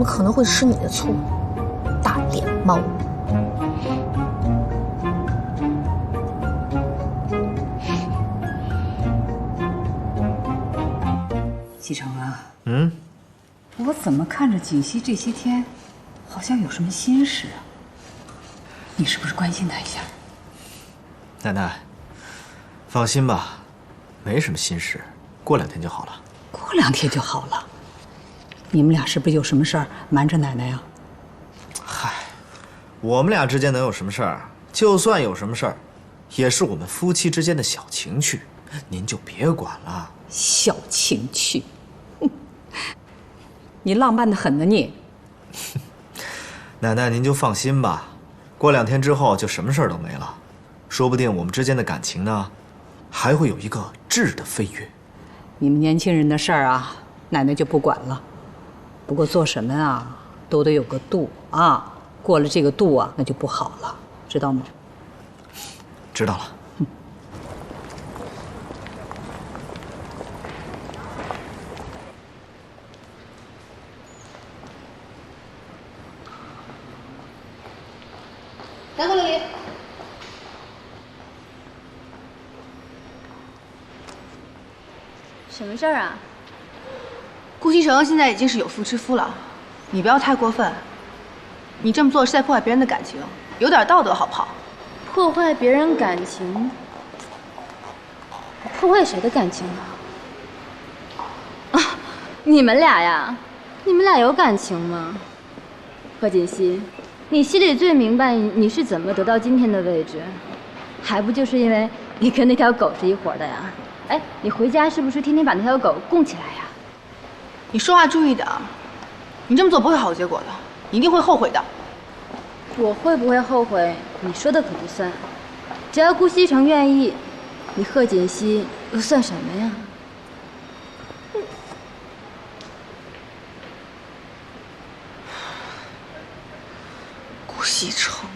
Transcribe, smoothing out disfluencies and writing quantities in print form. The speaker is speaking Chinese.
我可能會吃你的醋，大臉貓。西城啊，我怎么看着锦溪这些天，好像有什么心事啊？你是不是关心她一下？奶奶，放心吧，没什么心事，过2天就好了。过2天就好了。你们俩是不是有什么事儿瞞着奶奶呀？嗨，我们俩之间能有什么事儿？就算有什么事儿，也是我们夫妻之间的小情趣，您就别管了。小情趣，哼，你浪漫的很呢你。奶奶，您就放心吧，过2天之后就什么事儿都没了，说不定我们之间的感情呢，还会有一个质的飞跃。你们年轻人的事儿啊，奶奶就不管了。不过做什么啊，都得有个度啊，过了这个度啊，那就不好了，知道吗？知道了。来，顾经理。什么事儿啊？顾西城现在已经是有妇之夫了，你不要太过分。你这么做是在破坏別人的感情，有點道德好不好？破壞別人感情？破壞誰的感情啊？啊，你們倆呀？你們倆有感情嗎？賀錦熙，你心裡最明白你是怎麼得到今天的位置，還不就是因為你跟那條狗是一夥的呀？哎，你回家是不是天天把那條狗供起來呀？你說話注意點，你這麼做不會好結果的，你一定會後悔的。我會不會後悔？你說的可不算。只要顧西城願意，你賀錦熙又算什麼呀？顧西城。